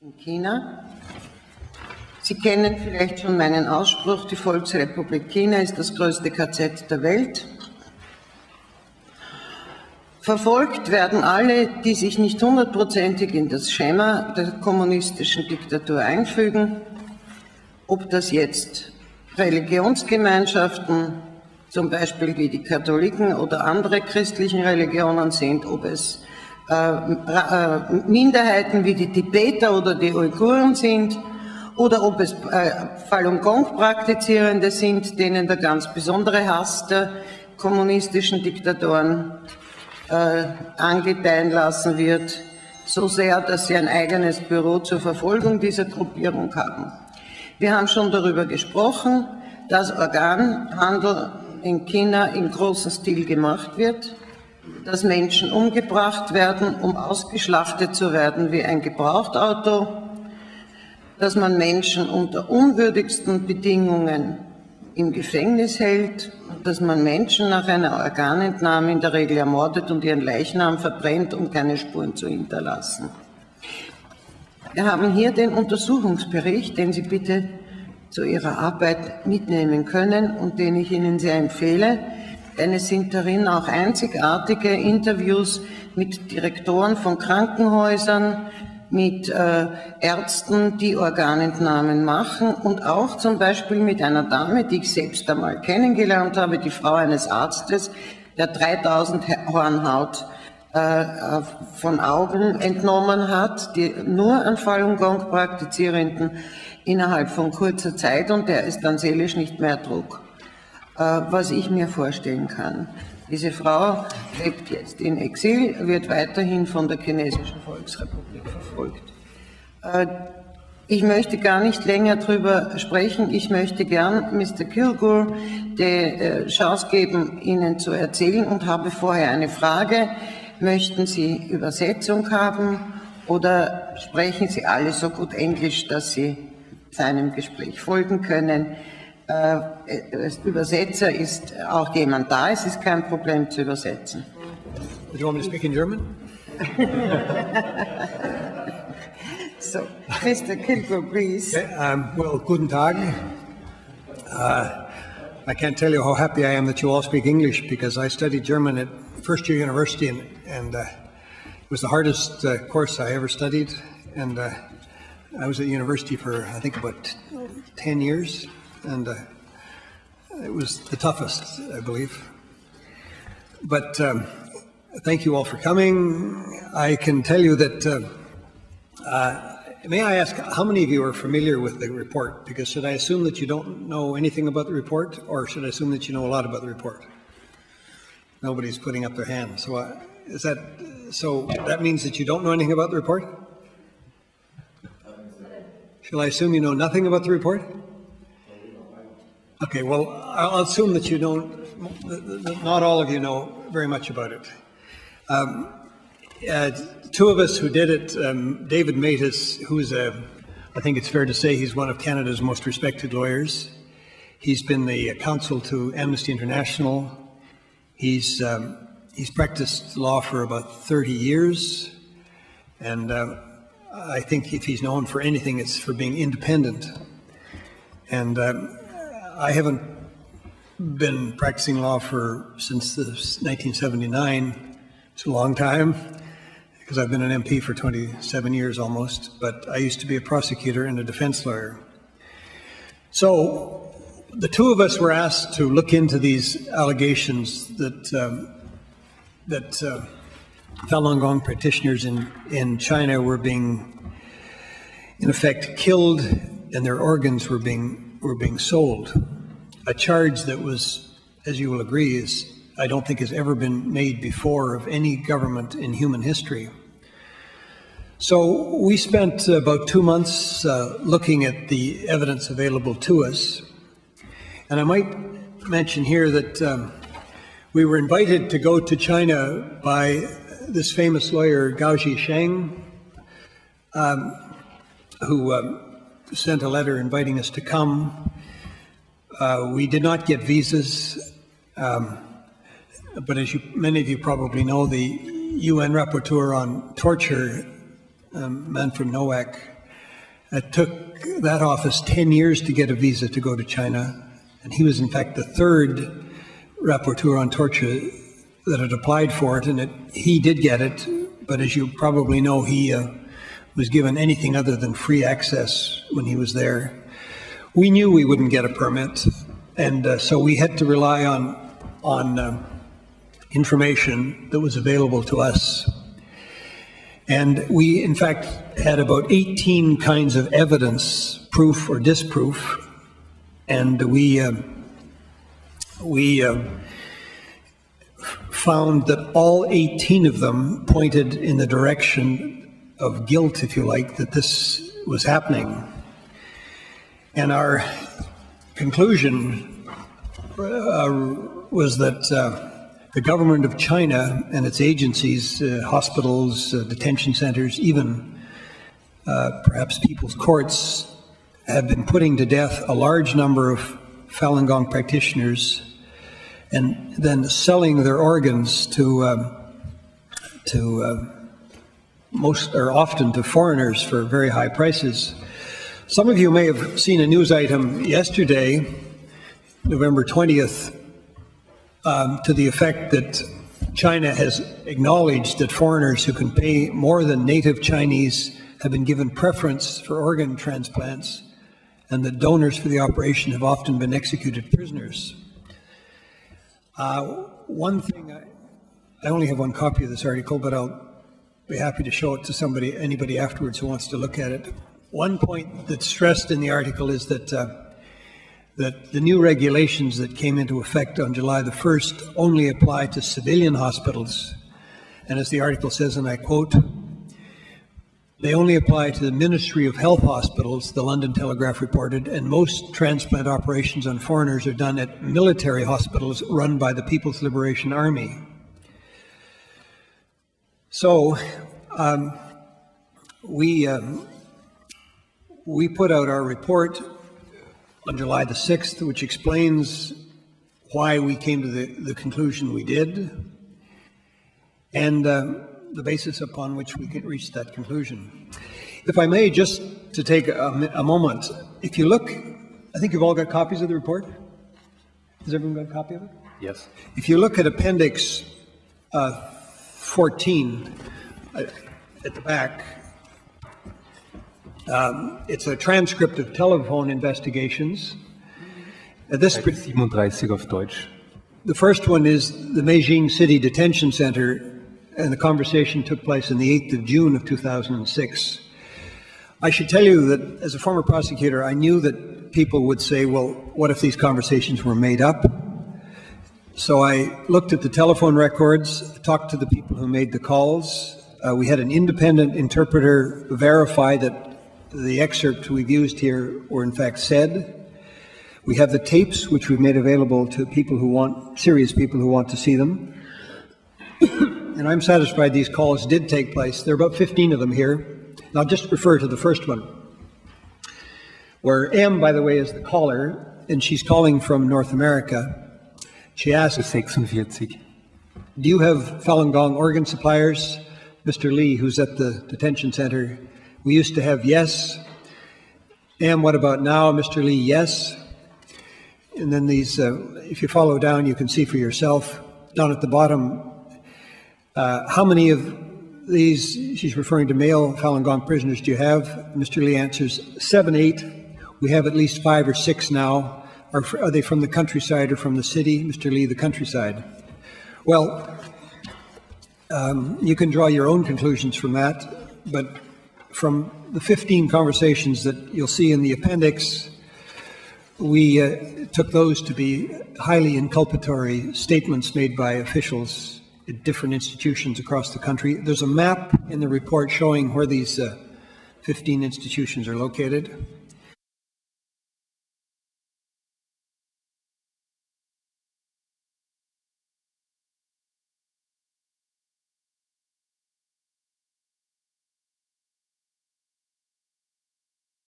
in China. Sie kennen vielleicht schon meinen Ausspruch, die Volksrepublik China ist das größte KZ der Welt. Verfolgt werden alle, die sich nicht hundertprozentig in das Schema der kommunistischen Diktatur einfügen, ob das jetzt Religionsgemeinschaften, zum Beispiel wie die Katholiken oder andere christlichen Religionen sind, ob es Minderheiten wie die Tibeter oder die Uiguren sind, oder ob es Falun Gong Praktizierende sind, denen der ganz besondere Hass der kommunistischen Diktatoren angedeihen lassen wird, so sehr, dass sie ein eigenes Büro zur Verfolgung dieser Gruppierung haben. Wir haben schon darüber gesprochen, dass Organhandel in China im großen Stil gemacht wird, dass Menschen umgebracht werden, um ausgeschlachtet zu werden wie ein Gebrauchtauto, dass man Menschen unter unwürdigsten Bedingungen im Gefängnis hält und dass man Menschen nach einer Organentnahme in der Regel ermordet und ihren Leichnam verbrennt, um keine Spuren zu hinterlassen. Wir haben hier den Untersuchungsbericht, den Sie bitte zu Ihrer Arbeit mitnehmen können und den ich Ihnen sehr empfehle, denn es sind darin auch einzigartige Interviews mit Direktoren von Krankenhäusern, mit Ärzten, die Organentnahmen machen und auch zum Beispiel mit einer Dame, die ich selbst einmal kennengelernt habe, die Frau eines Arztes, der 3000 Hornhaut von Augen entnommen hat, die nur an Falun Gong Praktizierenden innerhalb von kurzer Zeit, und der es dann seelisch nicht mehr trug, was ich mir vorstellen kann. Diese Frau lebt jetzt in Exil, wird weiterhin von der chinesischen Volksrepublik verfolgt. Ich möchte gar nicht länger darüber sprechen. Ich möchte gern Mr. Kilgour die Chance geben, Ihnen zu erzählen, und habe vorher eine Frage. Möchten Sie Übersetzung haben oder sprechen Sie alle so gut Englisch, dass Sie seinem Gespräch folgen können? Als Übersetzer ist auch jemand da, es ist kein Problem zu übersetzen. Do you want me to speak in German? So, Mr. Kilgour, please. Okay, well, guten Tag. I can't tell you how happy I am that you all speak English, because I studied German at first-year university, and it was the hardest course I ever studied, and I was at university for, I think, about 10 years. And it was the toughest, I believe. But thank you all for coming. I can tell you that, may I ask, how many of you are familiar with the report? Because should I assume that you don't know anything about the report, or should I assume that you know a lot about the report? Nobody's putting up their hand. So so that means that you don't know anything about the report? Shall I assume you know nothing about the report? Okay, well, I'll assume that you don't, not all of you know very much about it. Two of us who did it, David Matus, who's I think it's fair to say he's one of Canada's most respected lawyers. He's been the counsel to Amnesty International. He's practiced law for about 30 years, and I think if he's known for anything, it's for being independent. And I haven't been practicing law since 1979. It's a long time, because I've been an MP for 27 years almost, but I used to be a prosecutor and a defense lawyer. So the two of us were asked to look into these allegations that Falun Gong practitioners in China were being, in effect, killed, and their organs were being sold. A charge that was, as you will agree, I don't think has ever been made before of any government in human history. So we spent about 2 months looking at the evidence available to us. And I might mention here that we were invited to go to China by this famous lawyer, Gao Zhisheng, who sent a letter inviting us to come. We did not get visas, but as many of you probably know, the UN rapporteur on torture, Manfred Nowak, It took that office 10 years to get a visa to go to China, and he was in fact the third rapporteur on torture that had applied for it, and he did get it, but as you probably know, he was given anything other than free access when he was there. We knew we wouldn't get a permit, and so we had to rely on information that was available to us. And we, in fact, had about 18 kinds of evidence, proof or disproof, and we found that all 18 of them pointed in the direction of guilt, if you like, that this was happening. And our conclusion was that the government of China and its agencies, hospitals, detention centers, even perhaps people's courts, have been putting to death a large number of Falun Gong practitioners and then selling their organs often to foreigners for very high prices. Some of you may have seen a news item yesterday, November 20th, to the effect that China has acknowledged that foreigners who can pay more than native Chinese have been given preference for organ transplants, and that donors for the operation have often been executed prisoners. One thing, I only have one copy of this article, but I'll be happy to show it to anybody afterwards who wants to look at it. One point that's stressed in the article is that the new regulations that came into effect on July the 1st only apply to civilian hospitals. And as the article says, and I quote, "They only apply to the Ministry of Health hospitals," the London Telegraph reported, "and most transplant operations on foreigners are done at military hospitals run by the People's Liberation Army." So we put out our report on July the 6th, which explains why we came to the conclusion we did, and the basis upon which we could reach that conclusion. If I may, just to take a moment, if you look, I think you've all got copies of the report? Has everyone got a copy of it? Yes. If you look at Appendix 14 at the back, it's a transcript of telephone investigations. Seite 37 auf Deutsch. The first one is the Beijing City Detention Center, and the conversation took place on the 8th of June of 2006. I should tell you that as a former prosecutor, I knew that people would say, well, what if these conversations were made up? So I looked at the telephone records, talked to the people who made the calls. We had an independent interpreter verify that the excerpts we've used here were in fact said. We have the tapes, which we've made available to people who want, serious people who want to see them. And I'm satisfied these calls did take place. There are about 15 of them here. And I'll just refer to the first one, where M, by the way, is the caller, and she's calling from North America. She asked, 46. "Do you have Falun Gong organ suppliers?" Mr. Lee, who's at the detention center, "We used to have yes." "And what about now?" Mr. Lee, "Yes." And then these, if you follow down, you can see for yourself, down at the bottom, how many of these, she's referring to male Falun Gong prisoners, do you have? Mr. Lee answers, 7, 8. We have at least 5 or 6 now. Are they from the countryside or from the city? Mr. Lee, the countryside. Well, you can draw your own conclusions from that, but from the 15 conversations that you'll see in the appendix, we took those to be highly inculpatory statements made by officials at different institutions across the country. There's a map in the report showing where these 15 institutions are located.